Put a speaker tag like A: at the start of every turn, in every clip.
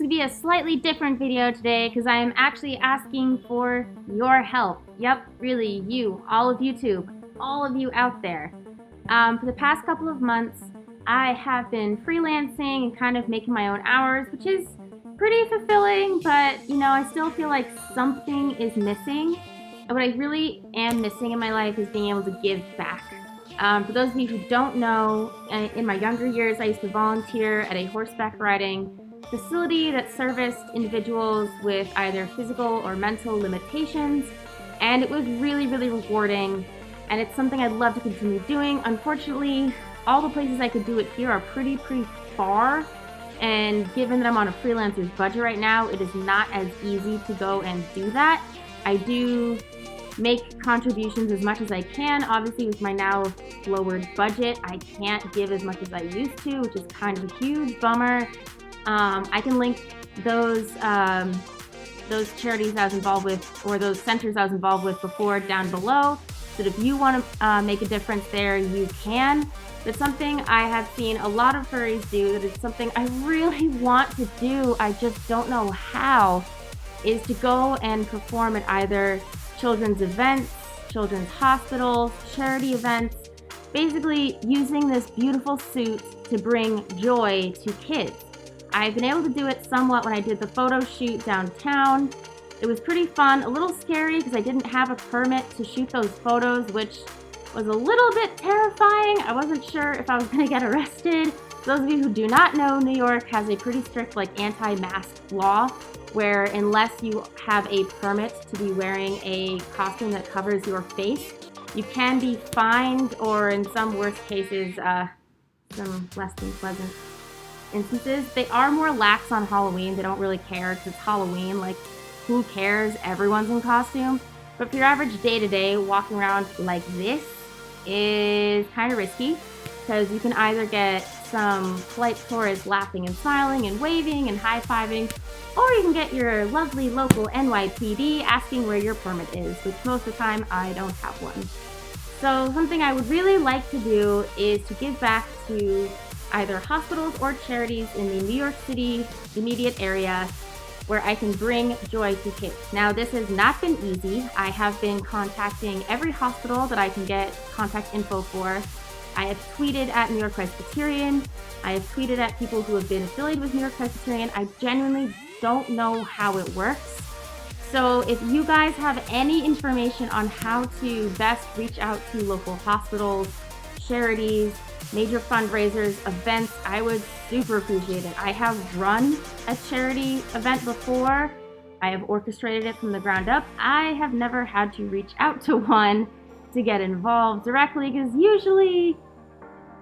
A: to be a slightly different video today because I am actually asking for your help. Yep, really, you, all of YouTube, all of you out there. For the past couple of months, I have been freelancing and kind of making my own hours, which is pretty fulfilling, but I still feel like something is missing. And what I really am missing in my life is being able to give back. For those of you who don't know, in my younger years, I used to volunteer at a horseback riding facility that serviced individuals with either physical or mental limitations, and it was really, really rewarding, and it's something I'd love to continue doing. Unfortunately, all the places I could do it here are pretty far, and given that I'm on a freelancer's budget right now, it is not as easy to go and do that. I do make contributions as much as I can. Obviously, with my now lowered budget, I can't give as much as I used to, which is kind of a huge bummer. I can link those charities I was involved with, or those centers I was involved with before, down below, so that if you want to make a difference there, you can. It's something I have seen a lot of furries do, that it's something I really want to do, I just don't know how, is to go and perform at either children's events, children's hospitals, charity events, basically using this beautiful suit to bring joy to kids. I've been able to do it somewhat when I did the photo shoot downtown. It was pretty fun, a little scary because I didn't have a permit to shoot those photos, which was a little bit terrifying. I wasn't sure if I was going to get arrested. Those of you who do not know, New York has a pretty strict anti-mask law, where unless you have a permit to be wearing a costume that covers your face, you can be fined, or in some worst cases, some less than pleasant instances. They are more lax on Halloween. They don't really care because it's Halloween. Who cares? Everyone's in costume. But for your average day-to-day, walking around like this is kind of risky, because you can either get some polite tourists laughing and smiling and waving and high-fiving, or you can get your lovely local NYPD asking where your permit is, which most of the time I don't have one. So something I would really like to do is to give back to either hospitals or charities in the New York City immediate area where I can bring joy to kids. Now, this has not been easy. I have been contacting every hospital that I can get contact info for. I have tweeted at New York Presbyterian. I have tweeted at people who have been affiliated with New York Presbyterian. I genuinely don't know how it works. So if you guys have any information on how to best reach out to local hospitals, charities, major fundraisers, events, I would super appreciate it. I have run a charity event before. I have orchestrated it from the ground up. I have never had to reach out to one to get involved directly, because usually,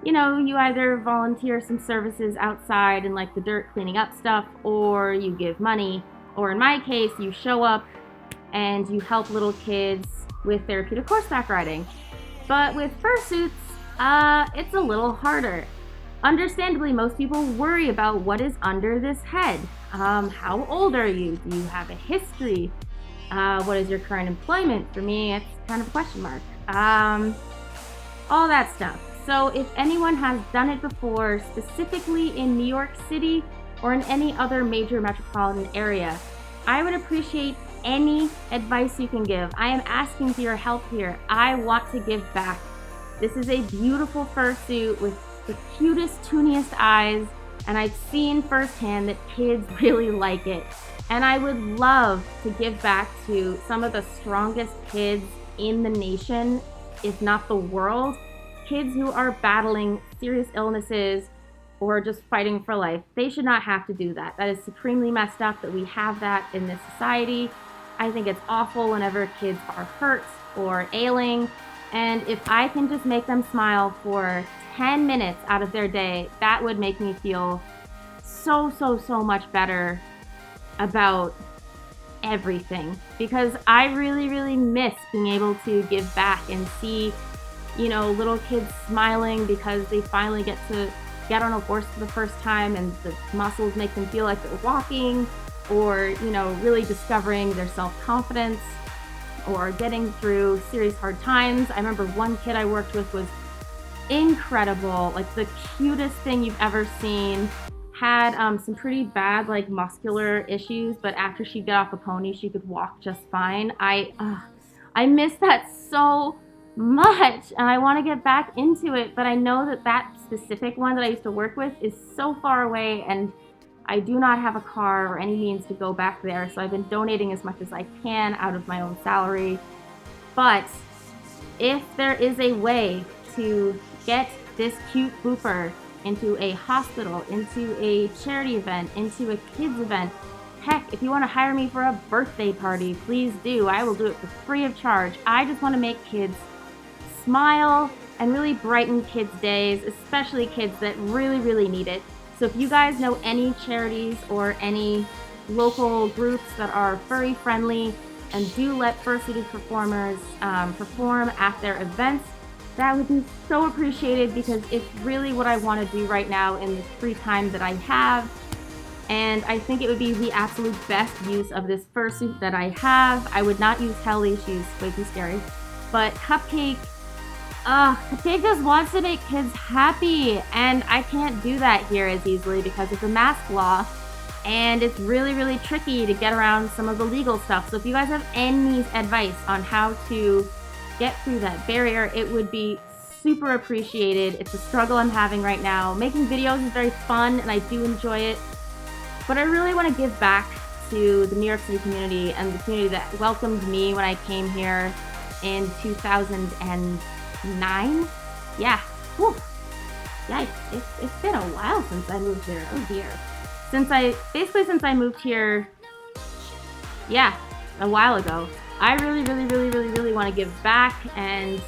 A: you either volunteer some services outside and the dirt cleaning up stuff, or you give money, or in my case, you show up and you help little kids with therapeutic horseback riding. But with fursuits, it's a little harder. Understandably, most people worry about what is under this head. How old are you? Do you have a history? What is your current employment? For me, it's kind of a question mark. All that stuff. So if anyone has done it before, specifically in New York City or in any other major metropolitan area, I would appreciate any advice you can give. I am asking for your help here. I want to give back. This is a beautiful fursuit with the cutest, tooniest eyes, and I've seen firsthand that kids really like it. And I would love to give back to some of the strongest kids in the nation, if not the world, kids who are battling serious illnesses or just fighting for life. They should not have to do that. That is supremely messed up that we have that in this society. I think it's awful whenever kids are hurt or ailing. And if I can just make them smile for 10 minutes out of their day, that would make me feel so much better about everything. Because I really miss being able to give back and see, little kids smiling because they finally get to get on a horse for the first time and the muscles make them feel like they're walking, or, really discovering their self-confidence, or getting through serious hard times. I remember one kid I worked with was incredible, the cutest thing you've ever seen, had some pretty bad like muscular issues, but after she got off a pony, she could walk just fine. I miss that so much, and I want to get back into it, but I know that that specific one that I used to work with is so far away, and I do not have a car or any means to go back there, so I've been donating as much as I can out of my own salary. But if there is a way to get this cute booper into a hospital, into a charity event, into a kids event, heck, if you want to hire me for a birthday party, please do. I will do it for free of charge. I just want to make kids smile and really brighten kids' days, especially kids that really, really need it. So if you guys know any charities or any local groups that are furry friendly and do let fursuited performers perform at their events, that would be so appreciated, because it's really what I want to do right now in this free time that I have. And I think it would be the absolute best use of this fursuit that I have. I would not use Kelly, she's way too scary. But Cupcake just wants to make kids happy, and I can't do that here as easily because of the mask law, and it's really, really tricky to get around some of the legal stuff. So if you guys have any advice on how to get through that barrier, it would be super appreciated. It's a struggle I'm having right now. Making videos is very fun, and I do enjoy it, but I really want to give back to the New York City community and the community that welcomed me when I came here in 2009. Yeah. Whew. Yeah, it's been a while since I moved here. Oh dear. Since I moved here, yeah, a while ago. I really, really, really, really, really want to give back and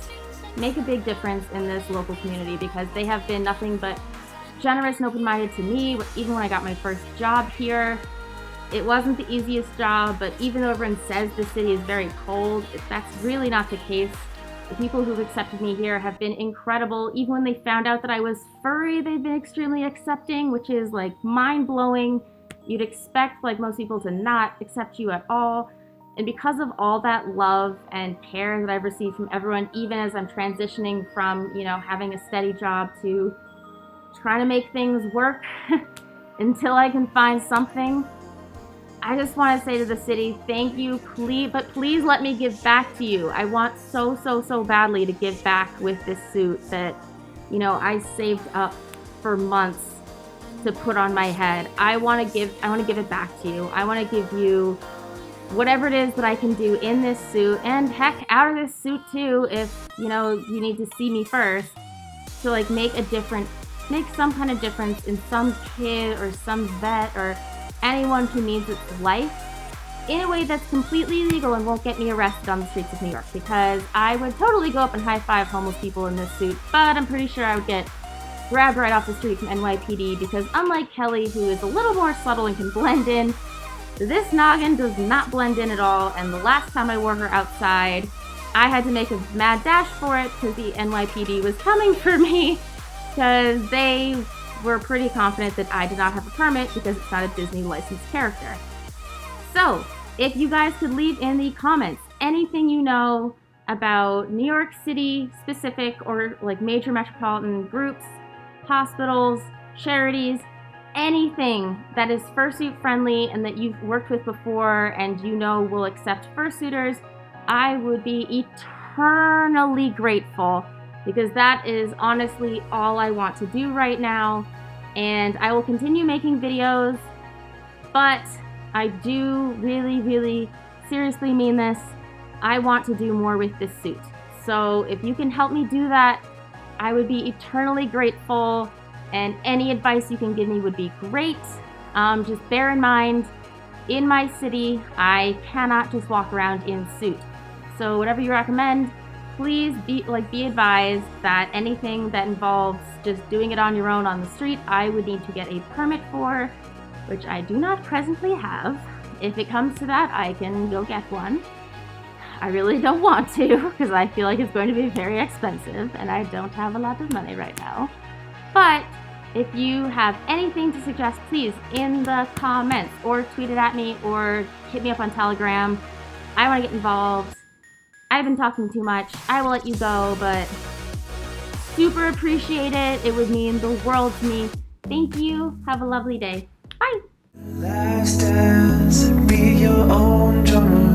A: make a big difference in this local community, because they have been nothing but generous and open-minded to me. Even when I got my first job here, it wasn't the easiest job, but even though everyone says the city is very cold, that's really not the case. The people who've accepted me here have been incredible. Even when they found out that I was furry, they've been extremely accepting, which is like mind-blowing. You'd expect like most people to not accept you at all. And because of all that love and care that I've received from everyone, even as I'm transitioning from, having a steady job to trying to make things work until I can find something, I just want to say to the city, thank you, please let me give back to you. I want so, so, so badly to give back with this suit that, I saved up for months to put on my head. I want to give it back to you. I want to give you whatever it is that I can do in this suit, and heck, out of this suit too, if, you need to see me first, to like make some kind of difference in some kid or some vet or anyone who needs its life in a way that's completely legal and won't get me arrested on the streets of New York, because I would totally go up and high-five homeless people in this suit, but I'm pretty sure I would get grabbed right off the street from NYPD, because unlike Kelly, who is a little more subtle and can blend in, this noggin does not blend in at all. And the last time I wore her outside, I had to make a mad dash for it because the NYPD was coming for me, because they were pretty confident that I did not have a permit because it's not a Disney licensed character. So, if you guys could leave in the comments anything you know about New York City specific or like major metropolitan groups, hospitals, charities, anything that is fursuit friendly and that you've worked with before and will accept fursuiters, I would be eternally grateful, because that is honestly all I want to do right now. And I will continue making videos, but I do really, really seriously mean this. I want to do more with this suit. So if you can help me do that, I would be eternally grateful. And any advice you can give me would be great. Just bear in mind, in my city, I cannot just walk around in suit. So whatever you recommend, please be advised that anything that involves just doing it on your own on the street, I would need to get a permit for, which I do not presently have. If it comes to that, I can go get one. I really don't want to, because I feel like it's going to be very expensive, and I don't have a lot of money right now. But if you have anything to suggest, please, in the comments, or tweet it at me, or hit me up on Telegram. I want to get involved. I've been talking too much. I will let you go, but super appreciate it. It would mean the world to me Thank you. Have a lovely day. Bye.
B: Last dance, be your own drummer.